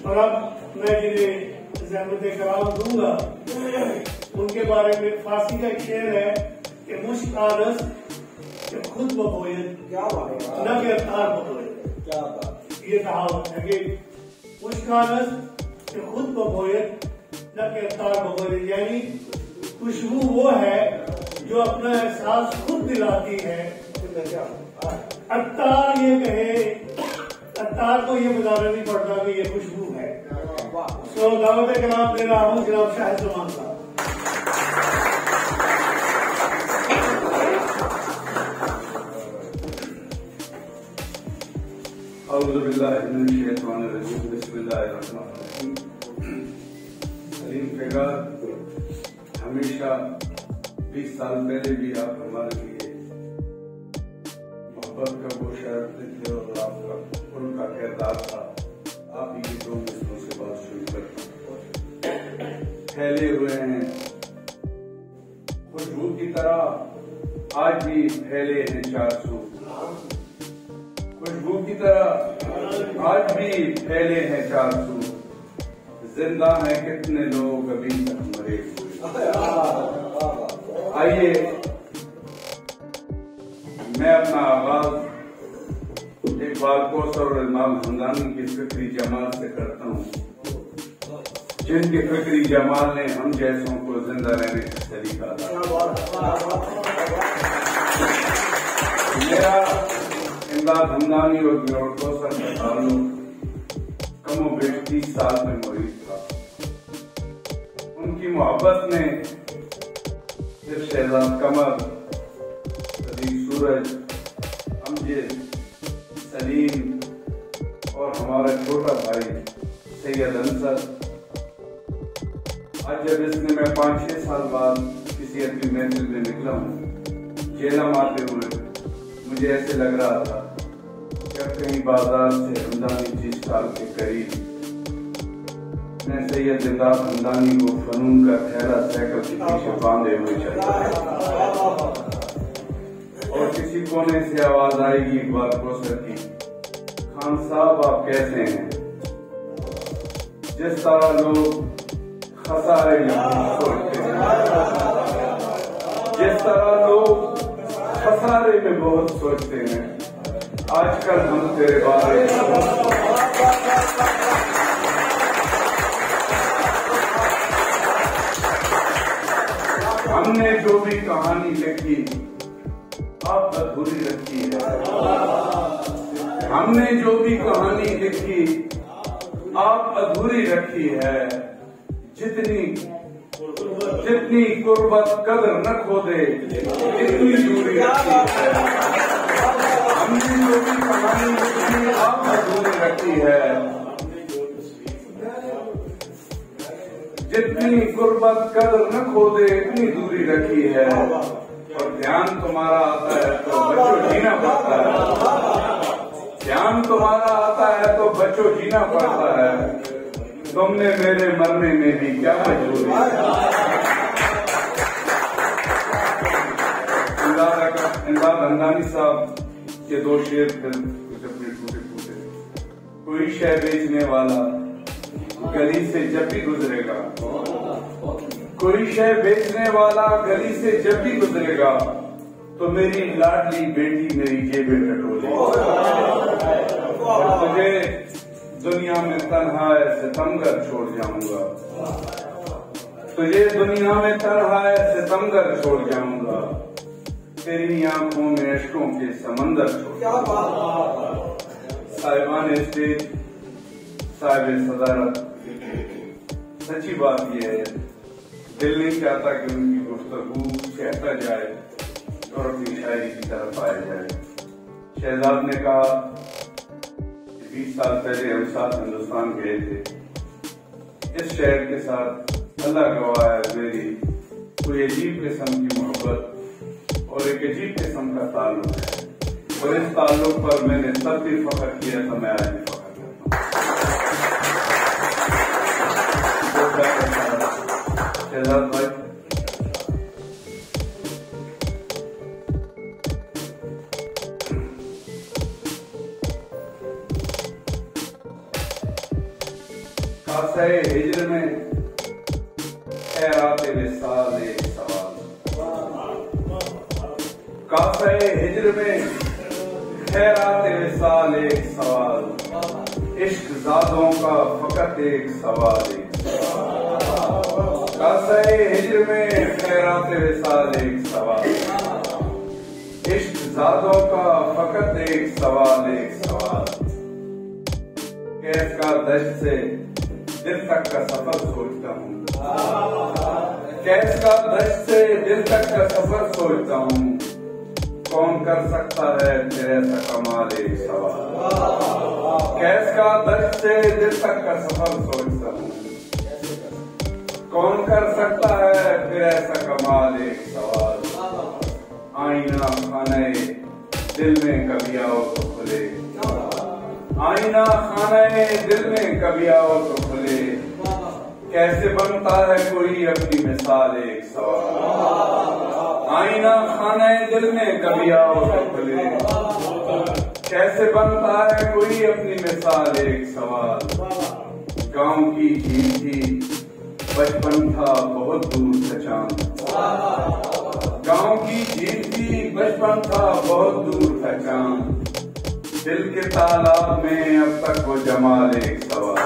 और अब मैं जिन्हें ज़हमत कराम दूंगा उनके बारे में फारसी का एक शेर है कि मुश्क आनस कि खुद बहोयन न कि अतार बहोयन। ये कहावत है कि मुश्क आनस कि खुद बहोयन न कि अतार बहोयन, यानी खुशबू वो है जो अपना एहसास खुद दिलाती है। अत्तार ये कहे, अत्तार को ये बताना नहीं पड़ता कि ये खुशबू है। तो दावत कलाम दे रहा हूँ जनाब शाहिद ज़मान साहब। औज़ु बिल्लाहि मिनश शैतानिर रजीम, बिस्मिल्लाहिर रहमानिर रहीम। सलीम पेगार, हमेशा 20 साल पहले भी आप हमारे लिए मोहब्बत का वो शर्त थे और आपका उनका किरदार था। आप ही की 2 मिसलों से बात शुरू करते फैले हुए हैं खुशबू की तरह, आज भी फैले हैं 400। खुशबू की तरह आज भी फैले हैं 400। जिंदा हैं कितने लोग अभी तक मरे हुए। आइए मैं अपना आगाज इकबाल कौसर और इमाम हमदानी की फिक्री जमात से करता हूँ, जिनके फिक्री जमाल ने हम जैसों को जिंदा रहने का तरीका दिया। मेरा इमदाद हमदानी और कौसर का ताल्लुक कमो बेश 30 साल में मौजूद था। उनकी मोहब्बत ने सिर्फ शहजाद कमर, सदीक सूरज, अमजद, सलीम और हमारा छोटा भाई सैयद अंसर। आज जब इसने मैं 5-6 साल बाद किसी अपनी महफिल में निकला हूँ, जेलम आते हुए मुझे ऐसे लग रहा था कि कहीं बाजार से हमदानी 30 साल के करीब मैं सैयद इमदाद हमदानी को फनून का थैला साइकिल के पीछे बांधे हुए चलता है और किसी कोने से आवाज आएगी इकबाल कौसर की, खान साहब आप कैसे हैं? जिस तरह लोग खसारे में सोचते हैं, जिस तरह लोग खसारे में बहुत सोचते हैं, आजकल हम तेरे बारे में हमने जो भी कहानी लिखी आप अधूरी रखी है। हमने जो भी कहानी लिखी आप अधूरी रखी है। जितनी कुर्बत कदर न खो दे, इतनी दूरी रखी है। हमने जो भी कहानी लिखी आप अधूरी रखी है। जितनी कुर्बत कदर न खो दे, इतनी दूरी रखी है। और ध्यान तुम्हारा आता है तो बच्चों जीना पड़ता है। ध्यान तुम्हारा आता है तो बच्चों जीना पड़ता है। तुमने मेरे मरने में भी क्या मजबूरी। इमदाद हमदानी साहब के 2 शेर फिर अपने टूटे। कोई शय बेचने वाला गली से जब भी गुजरेगा, कोई शय बेचने वाला गली से जब भी गुजरेगा तो मेरी लाडली बेटी मेरी जेबें टटोलेगी। और तुझे दुनिया में तन्हा सितमगर छोड़ जाऊंगा, तुझे दुनिया में तन्हा सितमगर छोड़ जाऊंगा। तेरी आंखों में अश्कों के समंदर छोड़। साहिबान स्टेज, साहिब सदारत, सच्ची बात यह है दिल नहीं चाहता कि उनकी गुफ्तगू कहता जाए और अपनी शायरी की तरफ आया जाए। शहजाद ने कहा 20 साल पहले हम साथ हिंदुस्तान गए थे। इस शहर के साथ अल्लाह गवाह है मेरी कोई अजीब किस्म की मोहब्बत और एक अजीब किस्म का ताल्लुक है। और इस ताल्लुक पर मैंने तब भी फख्र किया था, मैं आज भी फख्र करता हूँ। शहजाद भाई, कासे हिज्र में खैरात विसाल एक सवाल। कासे हिज्र में खैरात विसाल एक सवाल। इश्क ज़ादों का फकत एक सवाल एक। कासे हिज्र में खैरात विसाल एक सवाल। इश्क ज़ादों का फकत एक सवाल एक सवाल। कैस का दश्त से दिल तक का सफर सोचता हूँ। कैस का दश्त से दिल तक का सफर सोचता हूँ। कौन कर सकता है तेरे सा कमाल एक सवाल। कैस का दश्त से दिल तक का सफर सोचता हूँ। कौन कर सकता है फिर ऐसा कमाल एक सवाल। आईना खाने दिल में कभी आओ तो खुले। आईना खाने दिल में कभी आओ तो खुले। कैसे बनता है कोई अपनी मिसाल एक सवाल। आईना खाने दिल में कभी आओ तो खुले। कैसे बनता है कोई अपनी मिसाल एक सवाल। गांव की झील थी बचपन था बहुत दूर से चांद। गांव की झील थी बचपन था बहुत दूर था चांद। दिल के तालाब में अब तक वो जमाल एक सवाल।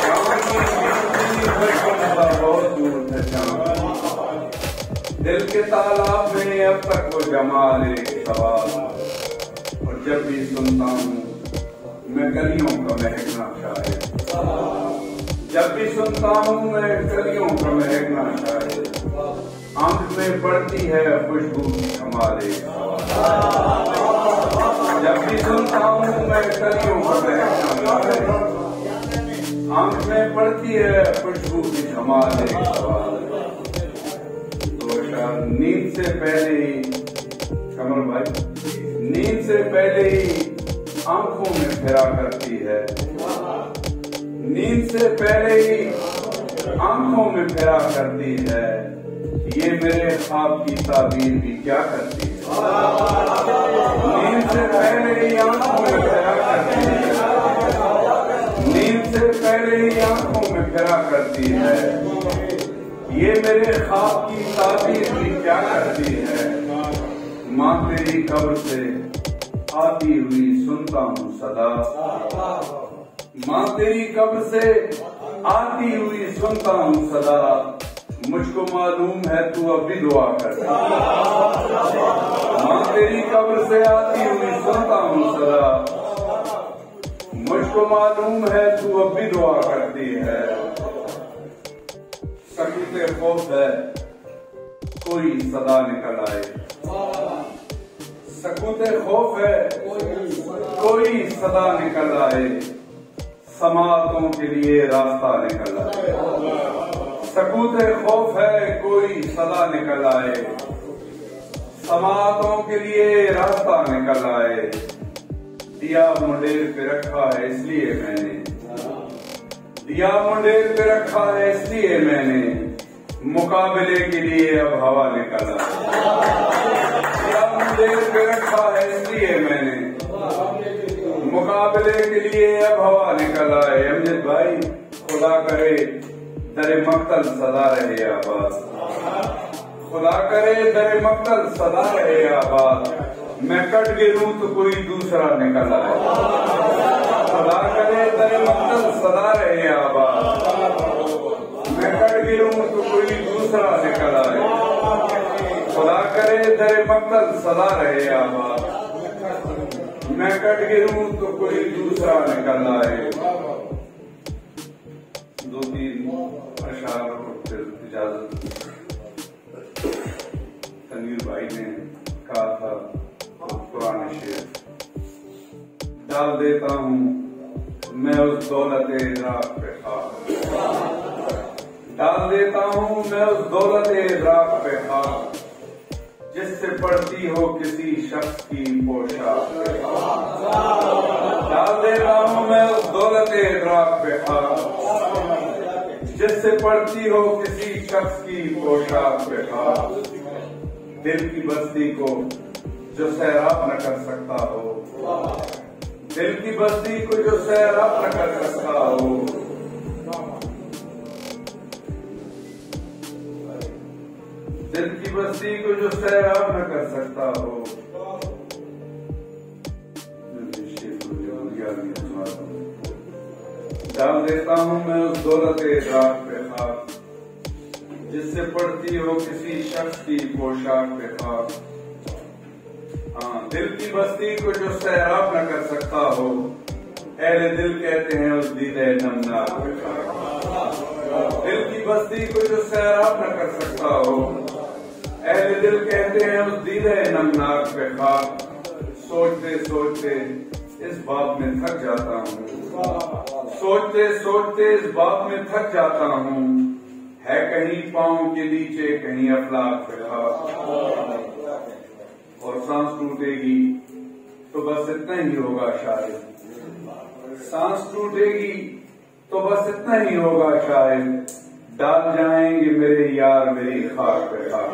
गांव की झील थी बचपन था बहुत दूर था चांद। दिल के तालाब में अब तक वो जमाल एक सवाल। और जब भी सुनता हूँ मैं कलियों का महकना शायद। जब भी सुनता हूँ मैं कलियों का महकना शायद। आंख में पड़ती है खुशबू की कमाल एक सवाल। जब भी सुनता हूँ मैं कलियों का महकना शायद। आंख में पड़ती है खुशबू की कमाल एक सवाल। तो शायद नींद से पहले ही कमर भाई नींद से पहले ही आंखों में फिरा करती है। नींद से पहले ही आंखों में फिरा करती है। ये मेरे ख्वाब की ताबीर भी क्या करती है। नींद से पहले ही आंखों में फिरा करती है। नींद से पहले ही आंखों में फिरा करती है। ये मेरे ख्वाब की ताबीर भी क्या करती है। माँ तेरी कब्र से आती हुई सुनता हूँ सदा। माँ तेरी कब्र से आती हुई सुनता हूँ सदा। मुझको मालूम है तू अब भी दुआ करती है। माँ तेरी कब्र से आती हुई सुनता हूँ सदा। मुझको मालूम है तू अब भी दुआ करती है। सकूते खौफ है कोई सदा निकल आए। सकूते खौफ है कोई सदा निकल आए। समातों के लिए रास्ता निकल आए। सकूते खौफ है कोई सदा निकल आए। समातों के लिए रास्ता निकल आए। दिया मुंडेर पे रखा है इसलिए मैंने। दिया मुंडेर पे रखा है इसलिए मैंने। मुकाबले के लिए अब हवा निकल आए। दिया मुंडेर पे रखा है इसलिए मैंने। मुकाबले के लिए अब हवा निकल आए। अमजद भाई खुदा करे दरे मक्तल सदा रहे आबाद। खुदा करे दरे मक्तल सदा रहे आबाद। मैं कट गिरूं तो कोई दूसरा निकल आए। खुदा करे दरे मक्तल सदा रहे आबाद। मैं कट गिरूं तो कोई दूसरा निकल आए। खुदा करे दरे मक्तल सदा रहे आबाद। मैं कट गिरूं तो कोई दूसरा निकल आए। दो तीन अशार को फिर इजाजत। तनवीर भाई ने कहा था पुराने शेर। डाल देता हूँ मैं उस दौलत इदराक पे खाक। डाल देता हूँ मैं उस दौलत इदराक पे खाक। जिससे पड़ती हो किसी शख्स की पोशाक पे खाक। डाल देता हूँ मैं उस दौलत इदराक पे खाक। जिससे पड़ती हो किसी शख्स की पोशाक पे खाक। दिल की बस्ती को जो सैराब न कर सकता हो। दिल की बस्ती को जो सैराब न कर सकता हो, दिल की बस्ती को जो सैराब न कर सकता हो, डाल देता हूँ मैं उस दौलत रात पे खाक, जिससे पड़ती हो किसी शख्स की पोशाक पे खाक। हाँ, दिल की बस्ती को जो सैराब न कर सकता हो, अहले दिल कहते हैं उस दीदे नमनाक पे खाक। दिल की बस्ती को जो सैराब न कर सकता हो, अहले दिल कहते हैं उस दीदे नमनाक पे खाक। सोचते सोचते इस बात में थक जाता हूँ, सोचते सोचते इस बात में थक जाता हूँ, है कहीं पाँव के नीचे कहीं अफलाक पे खाक। और सांस टूटेगी तो बस इतना ही होगा शायद, सांस टूटेगी तो बस इतना ही होगा शायद, डाल जाएंगे मेरे यार मेरी खाक पे खाक।